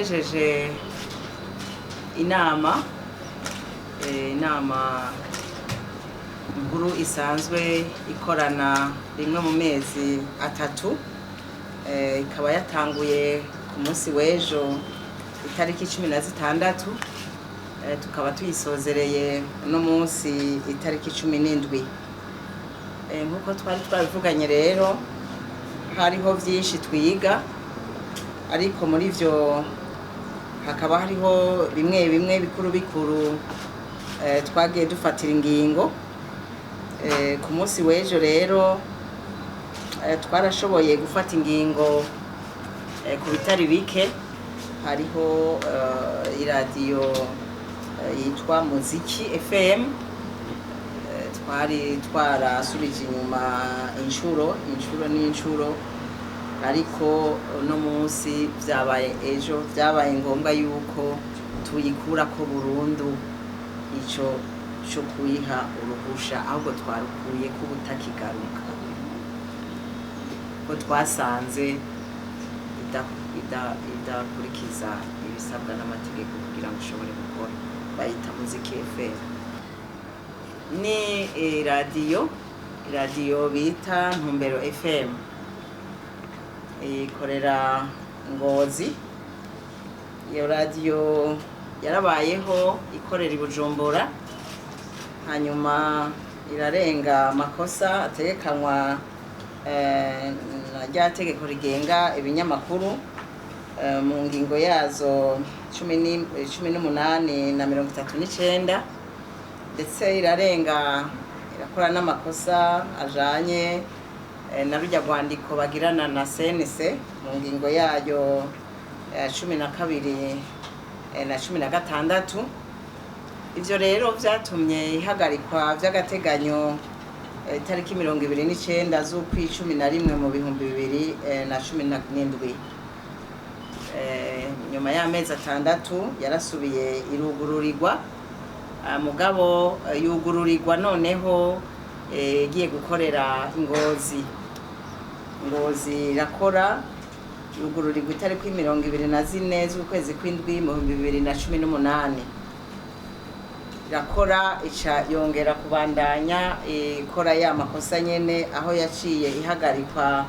twahejeje inama nkuru isanzwe ikorana rimwe mu mezi atatu, ikaba yatanguye ku munsi w'ejo itariki 16, tukaba tuyisozereye no munsi itariki 17. Nkuko twari twabivuganye rero hariho byinshi twiga, ariko muri byo hakaba hariho bimwe bikuru twagiye dufatira ingingo. Ku munsi w'ejo rero twarashoboye gufata ingingo ku bitari bike. Hariho iradiyo yitwa Muziki FM, twari twarasubije inyuma inshuro, ariko no munsi byabaye ngombwa yuko tuyikura ko burundu ico cyo kuyiha uruhusha, ahubwo twarukuye ko butakigaruka, ko twasanze idakurikiza ibisabwa n'amategeko kugira ngo ushobore gukora. Bayita Muziki FM. Ni iradiyo bita Ntumbero FM, ikorera Ngozi. Iyo radiyo yarabayeho ikorera i Bujumbura, hanyuma irarenga amakosa ategekanwa rya tegeko rigenga ibinyamakuru mu ngingo yazo 18 na 39, ndetse irakora n'amakosa ajanye na rujya rwandiko bagirana na CNC mu ngingo yayo 12 na 16. Ivyo rero vyatumye ihagarikwa vy'agateganyo itariki 29 z'ukw'icumi mu 2017. Nyuma y'amezi 6 yarasubiye irugururirwa, mugabo yugururirwa noneho igiye gukorera Ngozi irakora, yugururirwa itariki 24 z'ukwezi kw'indwi mu 2018. Irakora ica yongera kubandanya ikora ya makosa nyene, aho yaciye ihagarikwa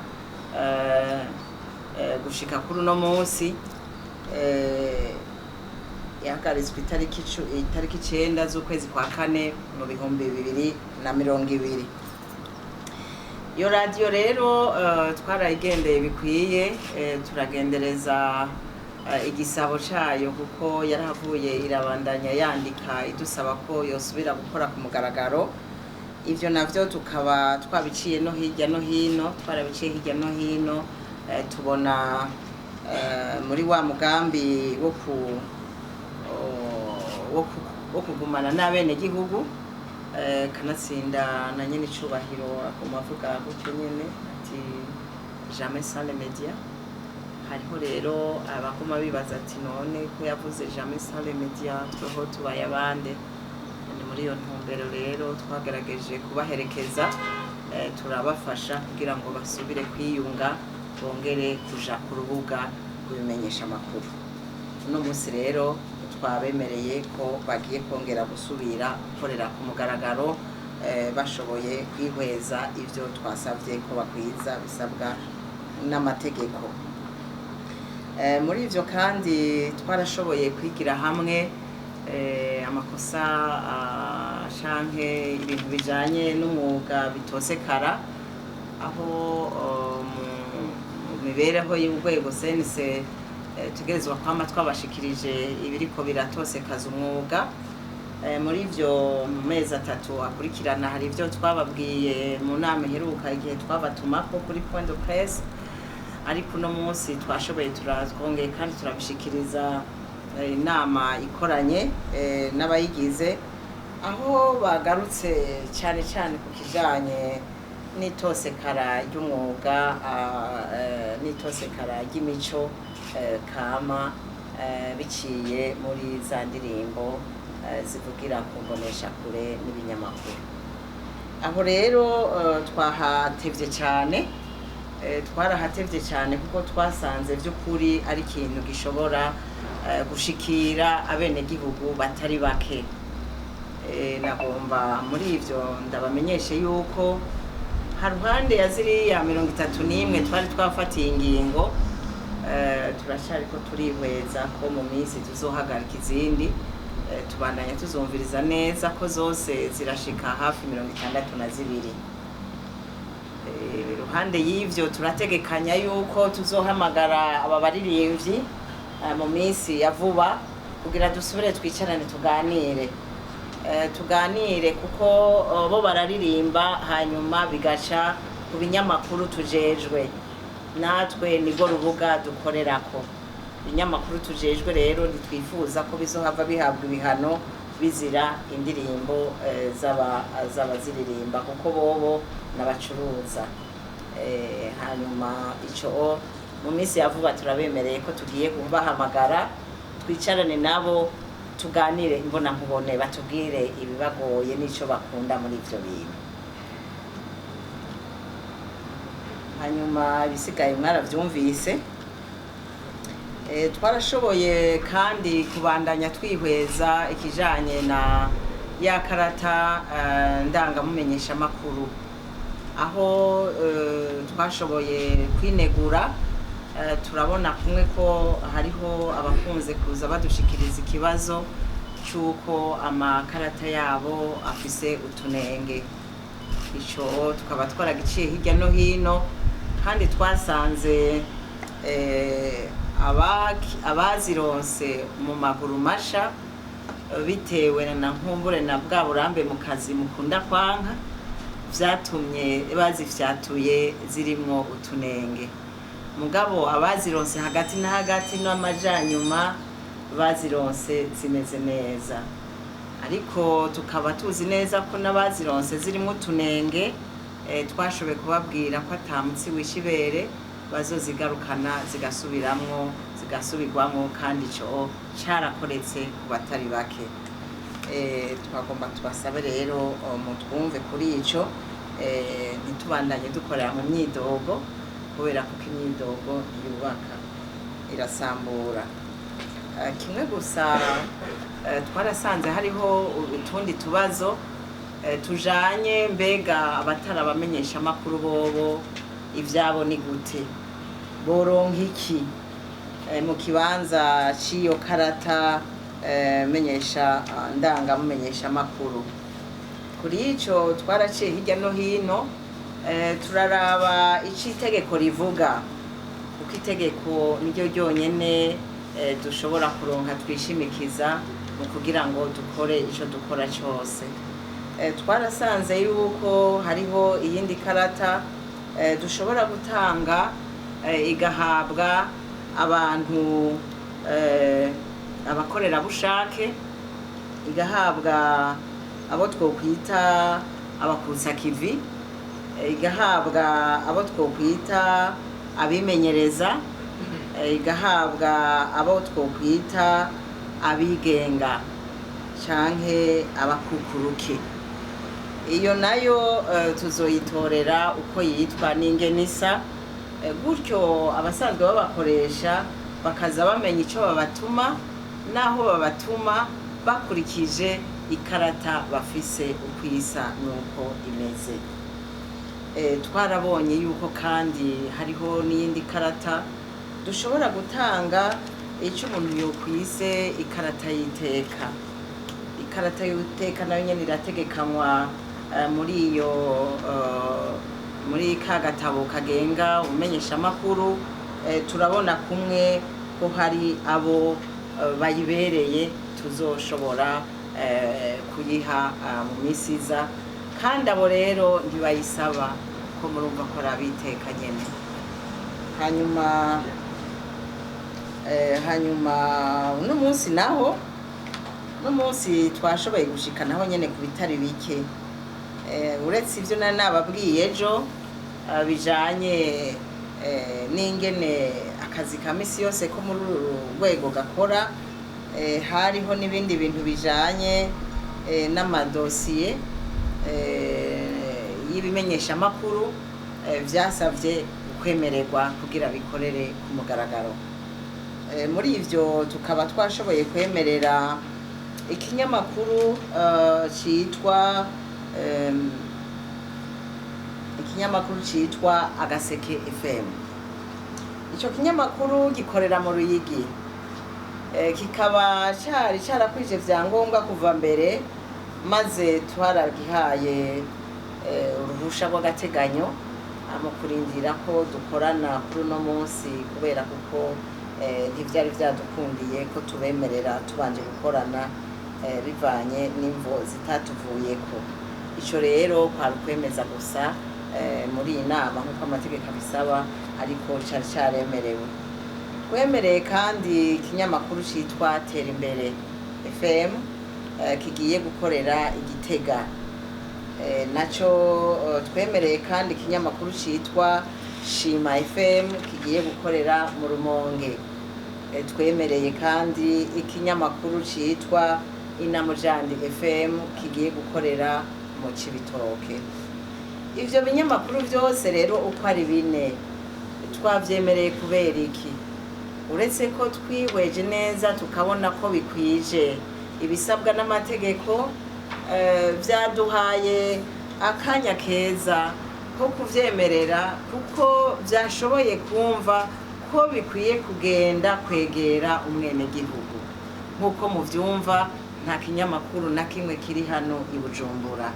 gushika kuri uno munsi. Yahagaritswe itariki 9 z'ukwezi kwa kane mu 2020. Iyo radiyo rero twarayigendeye bikwiye, turagendereza igisabo cayo kuko yarahavuye irabandanya yandika idusaba ko yosubira gukora ku mugaragaro. Ivyo navyo tukaba twabiciye no hirya no hino, tubona muri wa mugambi wo kugumana n'abene gihugu, kanatsinda na nyene icubahiro aguma avuga gutyo nyene ati jamais sans les médias. Hariho rero abaguma bibaza ati none ko yavuze jamais sans les médias twoho tubaye abande. Ni muri iyo ntumbero rero twagerageje kubaherekeza, turabafasha kugira ngo basubire kwiyunga, bongere kuja ku rubuga kubimenyesha amakuru. Uno munsi rero twabemereye ko bagiye kongera gusubira gukorera ku mugaragaro, bashoboye kwihweza ivyo twasavye ko bakwiza bisabwa n'amategeko. Muri ivyo kandi twarashoboye kwigira hamwe amakosa canke ibintu bijanye n'umwuga bitosekara, aho mu mibereho y'urwego CNC tugerezwa kwama twabashikirije ibiriko biratosekaza umwuga. Muri ivyo mu mezi 3 akurikirana hari ivyo twababwiye mu nama iheruka igihe twabatumako kuri point de presse, ariko no munsi twashoboye turazwongeye kandi turabishikiriza inama ikoranye n'abayigize, aho bagarutse cyane ku kijanye n'itosekara ry'umwuga, n'itosekara ry'imico kama, biciye muri za ndirimbo zivugira ku mbonesha kure n'ibinyamakuru. Aho rero twahatevye cyane, twarahatevye cyane kuko twasanze by'ukuri ari ikintu gishobora gushikira abenegihugu batari bake. Nagomba muri ivyo ndabamenyeshe yuko haruhande ya ziriya 31 twari twafatiye ingingo, turashariko turihweza ko mu minsi tuzohagarika izindi, tubandanya tuzumviriza neza ko zose zirashika hafi 62. Iruhande y'ivyo turategekanya yuko tuzohamagara aba baririmbyi mu minsi ya vuba kugira dusubire twicarane tuganire kuko bo bararirimba hanyuma bigaca ku binyamakuru tujejwe, natwe nibwo rubuga dukorerako. Ibinyamakuru tujejwe rero ntitwifuza ko bizohava bihabwa ibihano bizira indirimbo z'abaziririmba kuko bobo n'abacuruza. Hanyuma ico mu minsi ya vuba turabemereye ko tugiye kubahamagara twicarane nabo tuganire imbona nkubone, batubwire ibibagoye n'ico bakunda muri ivyo bintu. Hanyuma ibisigaye mwaravyumvise. Twarashoboye kandi kubandanya twihweza ikijanye na ya karata ndangamumenyesha makuru, aho twashoboye kwinegura. Turabona kumwe ko hariho abakunze kuza badushikiriza ikibazo cy'uko amakarata yabo afise utunenge. Ico tukaba twaragiciye hirya no hino, kandi twasanze abazironse mu maguru masha bitewe na nkumbure na bwa burambe mu kazi mukunda kwanka, vyatumye bazifyatuye zirimwo utunenge. Mugabo abazironse hagati na hagati n'amajanyuma bazironse zimeze neza, ariko tukaba tuzi neza ko n'abazironse zirimo utunenge twashoboye kubabwira ko atamutsi wishibere bazozigarukana zigasubirwamwo, kandi ico carakoretse ku batari bake. Twagomba tubasabe rero mutwumve kuri ico, ntitubandanye dukorera mu myidogo, kubera kuko imyidogo yubaka irasambura. Kimwe gusa twarasanze hariho utundi tubazo tujanye mbega abatarabamenyesha amakuru bobo ivyabo ni gute, boronka iki mu kibanza c'iyo karata menyesha ndangamumenyesha amakuru. Kuri ico twaraciye hirya no hino, turaraba ico itegeko rivuga, kuko itegeko niryo ryonyene dushobora kuronka twishimikiza mu kugira ngo dukore ico dukora cyose. Twarasanze yuko hariho iyindi karata dushobora gutanga igahabwa abantu abakorerabushake, igahabwa abo twokwita abakutsa kivi, igahabwa abo twokwita abimenyereza, igahabwa abo twokwita abigenga canke abakukuruke. Iyo nayo tuzoyitorera uko yitwa n'ingenisa, gutyo abasanzwe babakoresha bakaza bamenya ico babatuma naho babatuma bakurikije ikarata bafise ukwisa nuko imeze. Twarabonye yuko kandi hariho n'iyindi karata dushobora gutanga ico umuntu yokwise ikarata y'iteka. Ikarata y'iteka nayo nyene irategekanywa muri ka gatabo kagenga umenyesha amakuru. Turabona kumwe ko hari abo bayibereye tuzoshobora kuyiha mu misi iza, kandi abo rero ntibayisaba ko murumva ko arabiteka nyene. Hanyuma uno munsi naho, uno munsi twashoboye gushikanaho nyene ku bitari bike, uretse ivyo nari nababwiye ejo bijanye n'ingene akazi ka misi yose ko muri uru rwego gakora. Hariho n'ibindi bintu bijanye n'amadosiye y'ibimenyesha amakuru vyasavye kwemererwa kugira bikorere ku mugaragaro. Muri ivyo tukaba twashoboye kwemerera ikinyamakuru citwa Agaseke FM. Ico kinyamakuru gikorera mu Ruyigi, kikaba carakwije vyangombwa kuva mbere, maze twaragihaye uruhusha rw'agateganyo mu kurindira ko dukorana kuri uno munsi, kubera kuko ntivyari vyadukundiye ko tubemerera tubanje gukorana bivanye n'imvo zitatuvuyeko. Ico rero kwari ukwemeza gusa muri iyi nama nk'uko amategeko abisaba, ariko cari caremerewe. Twemereye kandi ikinyamakuru citwa Tera Imbere FM kigiye gukorera i Gitega. Naco twemereye kandi ikinyamakuru citwa Shima FM kigiye gukorera mu Rumonge. Twemereye kandi ikinyamakuru citwa Inamujandi FM kigiye gukorera mu Cibitoke. Ivyo binyamakuru vyose rero uko ari 4 twavyemereye kubera iki? Uretse ko twihweje neza tukabona ko bikwije ibisabwa n'amategeko, vyaduhaye akanya keza ko kuvyemerera, kuko vyashoboye kumva ko bikwiye kugenda kwegera umwenegihugu. Nk'uko muvyumva, nta kinyamakuru na kimwe kiri hano i Bujumbura.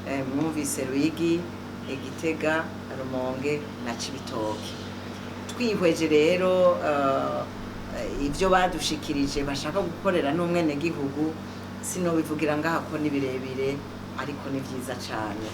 Mwumvise Ruyigi, Gitega, Rumonge na Cibitoke. Twihweje rero ivyo badushikirije bashaka gukorera n'umwenegihugu, sinobivugira ngaha ko ni birebire, ariko ni vyiza cane.